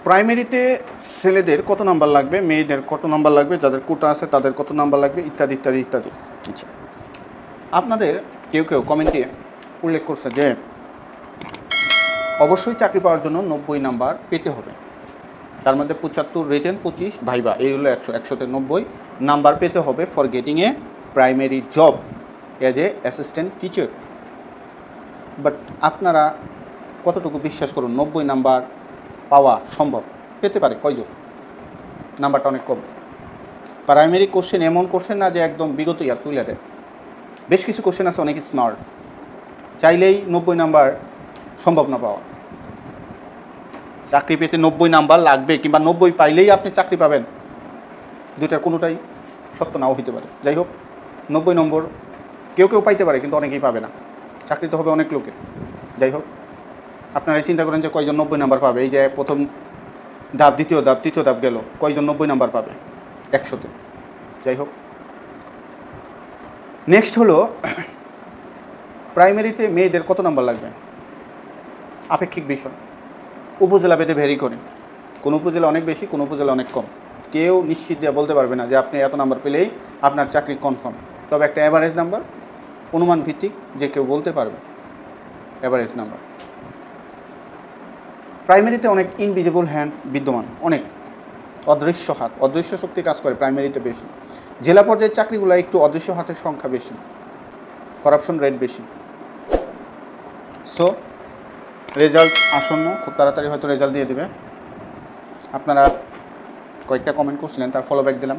প্রাইমারিতে ছেলেদের কত নাম্বার লাগবে, মেয়েদের কত নাম্বার লাগবে, যাদের কোটা আছে তাদের কত নাম্বার লাগবে, ইত্যাদি ইত্যাদি ইত্যাদি। আচ্ছা, আপনাদের কেউ কেউ কমেন্টে উল্লেখ করছে যে অবশ্যই চাকরি পাওয়ার জন্য 90 নাম্বার পেতে হবে, তার মধ্যে 75 রিটেন, 25 ভাইবা, এই হলো 100, 100তে 90 নাম্বার পেতে হবে for getting a primary job as a assistant teacher. But আপনারা কতটুকু বিশ্বাস করুন 90 নাম্বার পাওয়া সম্ভব? পেতে পারে কয়জন? নাম্বারটা অনেক কম। প্রাইমারি কোশ্চেন এমন কোশ্চেন না যে একদম বিগত ইয়ার তুলে দেয়, বেশ কিছু কোশ্চেন আছে অনেক স্মার্ট, চাইলেই 90 নাম্বার সম্ভব না পাওয়া। চাকরি পেতে 90 নাম্বার লাগবে কিংবা 90 পাইলেই আপনি চাকরি পাবেন, দুইটার কোনোটাই সত্য নাও হইতে পারে। যাই হোক, 90 নম্বর কেউ কেউ পাইতে পারে কিন্তু অনেকেই পাবে না, চাকরি তো হবে অনেক লোকের। যাই হোক, আপনারা চিন্তা করেন যে কয়জন 90 নাম্বার পাবে। এই যে প্রথম ধাপ, দ্বিতীয় ধাপ, তৃতীয় ধাপ গেল, কয়জন 90 নাম্বার পাবে 100তে? যাই হোক, নেক্সট হলো প্রাইমারিতে মেয়েদের কত নাম্বার লাগবে? আপেক্ষিক বিষয়, উপজেলা ভেদে ভ্যারি করে। কোনো উপজেলা অনেক বেশি, কোনো উপজেলা অনেক কম। কেউ নিশ্চিত দিয়ে বলতে পারবে না যে আপনি এত নাম্বার পেলেই আপনার চাকরি কনফার্ম। তবে একটা অ্যাভারেজ নাম্বার, অনুমান ভিত্তিক, যে কেউ বলতে পারবে অ্যাভারেজ নাম্বার। প্রাইমারিতে অনেক ইনভিজিবল হ্যান্ড বিদ্যমান, অনেক অদৃশ্য হাত, অদৃশ্য শক্তি কাজ করে প্রাইমারিতে বেশি। জেলা পর্যায়ের চাকরিগুলো একটু অদৃশ্য হাতের সংখ্যা বেশি, করাপশন রেট বেশি। সো রেজাল্ট আসন্ন, খুব তাড়াতাড়ি হয়তো রেজাল্ট দিয়ে দেবে। আপনারা কয়েকটা কমেন্ট করছিলেন, তার ফলোব্যাক দিলাম।